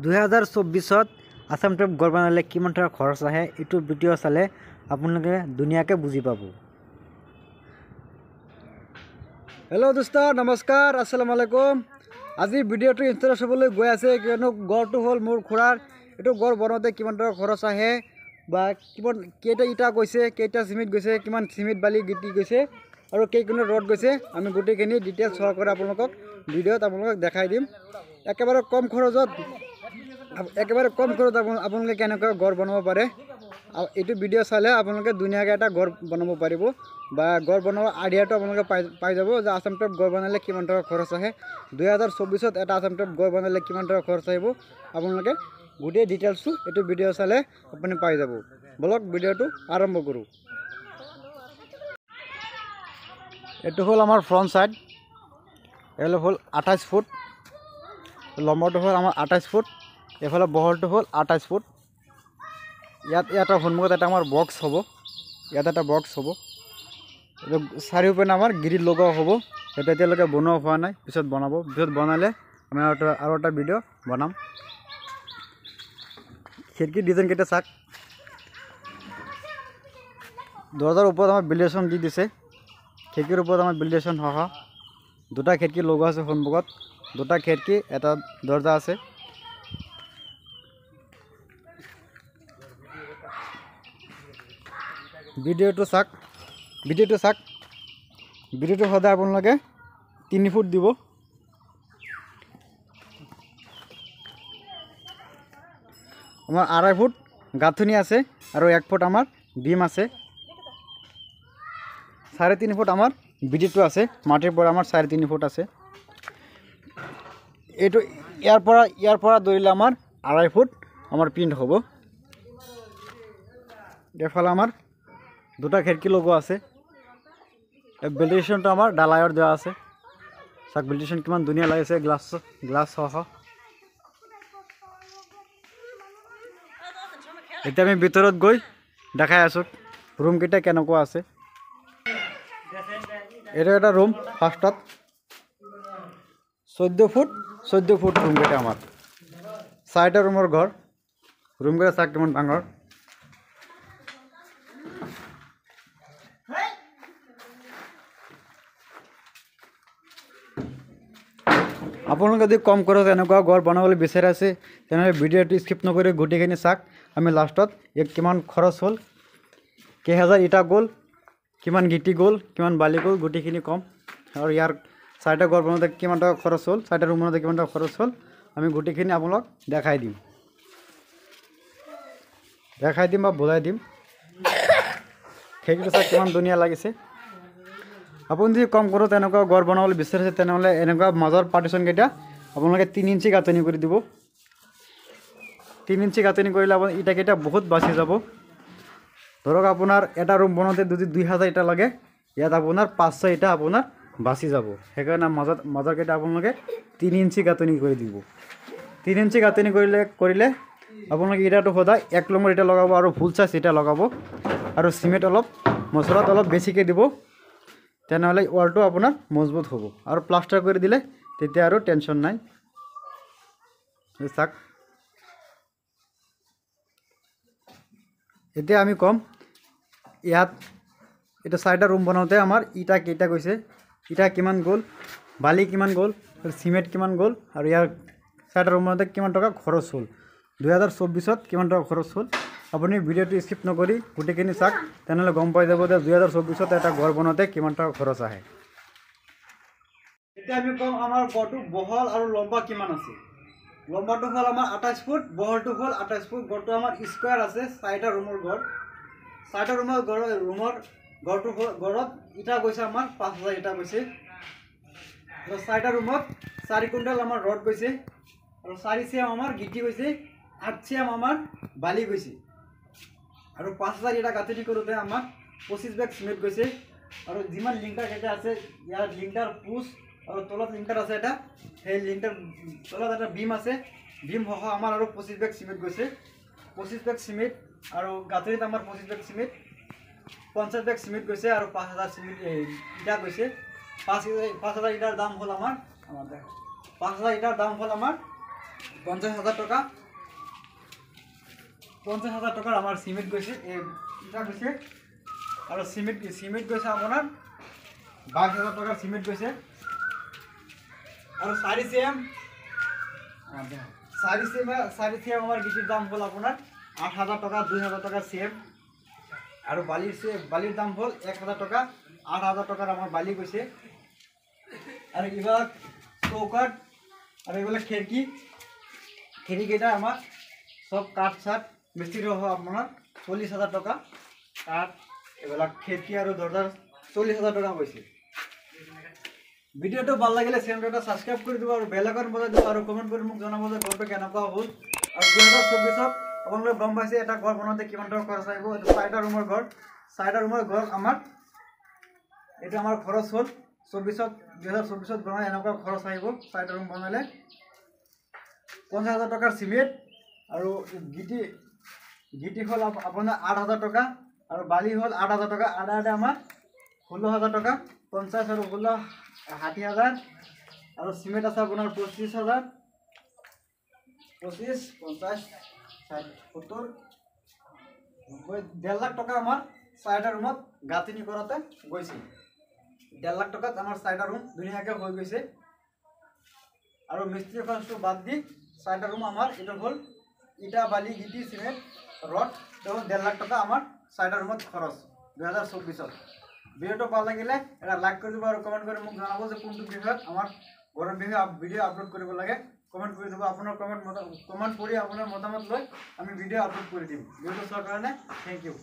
2024 Assam trip গড় বনালে কিমান টকা খৰচ আহে এইটো ভিডিঅ' চালে আপোনালোকে ধুনীয়াকৈ বুজি পাব। হেল্ল' দোস্ত, নমস্কাৰ, আসসালামু আলাইকুম। আজি ভিডিঅ'টো ইণ্টাৰেষ্ট হ'বলৈ গৈ আছে কিয়নো গড়টো হ'ল মোৰ খুৰাৰ। এইটো গড় বনাওঁতে কিমান টকা খৰচ আহে বা কিমান কেইটা ইটা গৈছে, কেইটা চিমেণ্ট গৈছে, কিমান চিমেণ্ট বালি গিটি গৈছে আৰু কেইকুইণ্টেল ৰড গৈছে, আমি গোটেইখিনি ডিটেইলছ সহকাৰে আপোনালোকক ভিডিঅ'ত দেখাই দিম। একেবাৰে কম খৰচত আপোনালোকে কেনেকৈ গড় বনাব পাৰে এইটো ভিডিঅ' চালে আপোনালোকে ধুনীয়াকৈ এটা গড় বনাব পাৰিব বা গড় বনোৱাৰ আইডিয়াটো আপোনালোকে পাই যাব যে আসাম টাইপ গড় বনালে কিমান টকা খৰচ আহে। 2024 এটা আসাম টাইপ গড় বনালে কিমান টকা খৰচ আহিব আপোনালোকে গোটেই ডিটেইলছটো এইটো ভিডিঅ' চালে আপুনি পাই যাব। বলক ভিডিঅ'টো আৰম্ভ কৰোঁ। এইটো হ'ল আমাৰ ফ্ৰণ্ট ছাইড, এইফালে হ'ল 28 ফুট, লম্বাটো হ'ল আমাৰ 28 ফুট, এইফালে বহলটো হ'ল 28 ফুট। ইয়াত সন্মুখত এটা আমাৰ বক্স হ'ব, ইয়াত এটা বক্স হ'ব, চাৰিওপিনে আমাৰ গ্ৰিল লগোৱা হ'ব। সেইটো এতিয়ালৈকে বনোৱা হোৱা নাই, পিছত বনালে আমি আৰু এটা ভিডিঅ' বনাম। খিৰিকী ডিজাইনকেইটা চাওক, দৰজাৰ ওপৰত আমাৰ বিল্ডেশ্যন দি দিছে, খিৰিকীৰ ওপৰত আমাৰ বিল্ডেশ্যন সহ দুটা খিৰিকী লগোৱা আছে সন্মুখত, দুটা খিৰিকী এটা দৰজা আছে। ভিডিঅ'টো চাওক, ভিডিঅ'টো সদায় আপোনালোকে 3 ফুট দিব। আমাৰ 2.5 ফুট গাঁথনি আছে আৰু 1 ফুট আমাৰ বিম আছে। 3.5 ফুট আমাৰ ভিডিঅ'টো আছে, মাটিৰ পৰা আমাৰ 3.5 ফুট আছে। এইটো ইয়াৰ পৰা ধৰিলে আমাৰ 2.5 ফুট আমাৰ প্ৰিণ্ট হ'ব। এইফালে আমাৰ দুটা খিৰিকী লগোৱা আছে। ভেন্টিলেশ্যনটো আমাৰ ডালাইৰ দিয়া আছে, চাওক ভেন্টিলেশ্যন কিমান ধুনীয়া লাগিছে, গ্লাছ সহ। এতিয়া আমি ভিতৰত গৈ দেখাই আছোঁ ৰুমকেইটা কেনেকুৱা আছে। এইটো এটা ৰুম, ফাৰ্ষ্টত 14 ফুট ৰুমকেইটা আমাৰ, 4টা ৰুমৰ ঘৰ। ৰুমকেইটা চাওক কিমান ডাঙৰ। আপোনালোকে যদি কম খৰচ এনেকুৱা ঘৰ বনাবলৈ বিচাৰি আছে তেনেহ'লে ভিডিঅ'টো স্কিপ নকৰি গোটেইখিনি চাওক। আমি লাষ্টত কিমান খৰচ হ'ল, কেইহাজাৰ ইটা গ'ল, কিমান গিটি গ'ল, কিমান বালি গ'ল, গোটেইখিনি কম। আৰু ইয়াৰ 4টা ঘৰ বনাওঁতে কিমান টকা খৰচ হ'ল, 4টা ৰুম বনাওঁতে কিমান টকা খৰচ হ'ল, আমি গোটেইখিনি আপোনালোক দেখাই দিম বা বুজাই দিম। সেইকেইটা চাওক কিমান ধুনীয়া লাগিছে। আপুনি যদি কম খৰচ এনেকুৱা ঘৰ বনাবলৈ বিচাৰিছে তেনেহ'লে এনেকুৱা মাজৰ পাৰ্টিশ্যনকেইটা আপোনালোকে 3 ইঞ্চি গাঁথনি কৰি দিব। 3 ইঞ্চি গাঁথনি কৰিলে আপোনাৰ ইটাকেইটা বহুত বাচি যাব। ধৰক আপোনাৰ এটা ৰুম বনাওঁতে যদি 2000 ইটা লাগে, ইয়াত আপোনাৰ 500 ইটা আপোনাৰ বাচি যাব। সেইকাৰণে মাজৰকেইটা আপোনালোকে 3 ইঞ্চি গাঁথনি কৰি দিব। 3 ইঞ্চি গাঁথনি কৰিলে আপোনালোকে ইটাটো সদায় 1 নম্বৰ ইটা লগাব আৰু ফুল চাইজ ইটা লগাব আৰু চিমেণ্ট মছলাত অলপ বেছিকৈ দিব, তেনেহ'লে ৱালটো আপোনাৰ মজবুত হ'ব। আৰু প্লাষ্টাৰ কৰি দিলে তেতিয়া আৰু টেনশ্যন নাই। চাওক, এতিয়া আমি ক'ম ইয়াত এটা 4টা ৰুম বনাওঁতে আমাৰ ইটা কেইটা গৈছে, ইটা কিমান গ'ল, বালি কিমান গ'ল, চিমেণ্ট কিমান গ'ল আৰু ইয়াৰ 4টা ৰুম বনাওঁতে কিমান টকা খৰচ হ'ল, 2024 কিমান টকা খৰচ হ'ল। আপুনি ভিডিঅ'টো স্কিপ নকৰি গোটেইখিনি চাওক, তেনেহ'লে গম পাই যাব যে 2024 এটা ঘৰ বনাওঁতে কিমান টকা খৰচ আহে। এতিয়া আমি ক'ম আমাৰ ঘৰটো বহল আৰু লম্বা কিমান আছে। লম্বাটো হ'ল আমাৰ 28 ফুট, বহলটো হ'ল 28 ফুট। ঘৰটো আমাৰ স্কুৱাৰ আছে, 4টা ৰুমৰ ঘৰ। 4টা ৰুমৰ ঘৰত ইটা গৈছে আমাৰ 5000 ইটা গৈছে। আৰু 4টা ৰুমত 4 কুইণ্টেল আমাৰ ৰড গৈছে আৰু 4 চিএম আমাৰ গিটি গৈছে, 8 চিএম আমাৰ বালি গৈছে। আৰু 5000 ইটা গাঁথনি কৰোঁতে আমাৰ 25 বেগ চিমেণ্ট গৈছে। আৰু যিমান লিংটাৰ কেইটা আছে, ইয়াৰ লিংটাৰ পোষ্ট আৰু তলত লিংটাৰ আছে এটা, সেই লিংটাৰ তলত এটা বিম আছে, বিম সহ আমাৰ আৰু 25 বেগ চিমেণ্ট গৈছে। 25 বেগ চিমেণ্ট আৰু গাঁথনিত আমাৰ 25 বেগ চিমেণ্ট, 50 বেগ চিমেণ্ট গৈছে আৰু 5000 চিমেণ্ট ইটা গৈছে। 5000 ইটাৰ দাম হ'ল আমাৰ 5000 ইটাৰ দাম হ'ল আমাৰ 50,000 টাকা 50,000 টাকার আমার সিমেন্ট গৈছে এটা গৈছে আর সিমেন্ট গৈছে আপনার 22,000 টাকার সিমেন্ট গৈছে আর সারি সিএম আমার গিটির দাম হল আপনার 8,000 টাকা 2,000 টাকা সিএম আর বালির দাম হল 1,000 টাকা 8,000 টাকার আমার বালি গৈছে আর এবার চৌকাট আর এগুলো খিড়কিটা আমার সব কাঠ সাট মিস্ত্রি আপনার 40,000 টাকা কাঠ এগুলা খিড়কি আর দরজার 40,000 টাকা গৈছে ভিডিওটো ভাল লাগিলে চ্যানেলটা সাবস্ক্রাইব করে দিব আর বেল আইকন বজাই দিব আর কমেন্ট করে মোক জনাব যে ঘৰটো কেনেকুৱা হ'ল আৰু 2024 আপোনালোকে গম পাইছে এটা ঘৰ বনাওঁতে কিমান টকা খৰচ আহিব এইটো 4টা ৰুমৰ ঘৰ আমাৰ এটা আমাৰ খৰচ হ'ল 2024 বনাই এনেকুৱা খৰচ আহিব 4টা ৰুম বনালে 50,000 টাকাৰ সিমেন্ট আৰু গিটি হল আপোনাৰ 8,000 টাকা আৰু বালি হল 8,000 টাকা আধা আমাৰ 16,000 টাকা 50 আৰু 16 60,000 আৰু সিমেন্ট আছে আপোনাৰ 25,000 25 50 60 70 1.5 লাখ টাকা আমাৰ 4টা ৰুমত গাঁথনি কৰাতে গৈছে 1.5 লাখ টাকাত আমাৰ 4টা ৰুম ধুনীয়াকৈ হৈ গৈছে আৰু মিস্ত্ৰি খৰচটো বাদ দি 4টা ৰুম আমাৰ এটা হল ইটা বালি গিটি সিমেন্ট ৰড তখন 1.5 লাখ টাকা আমাৰ 4টা ৰুমত খৰচ 2024 ভিডিওটো ভাল লাগিলে এটা লাইক কৰি দিব আৰু কমেন্ট কৰি মোক জনাব যে কোনটো বিষয়ত আমাৰ ঘৰৰ বিষয়ে ভিডিও আপলোড কৰিব লাগে কমেন্ট কৰি দিব আপোনাৰ কমেন্ট পঢ়ি আপোনাৰ মতামত লৈ আমি ভিডিও আপলোড কৰি দিম ভিডিওটো চোৱাৰ কাৰণে থ্যাংক ইউ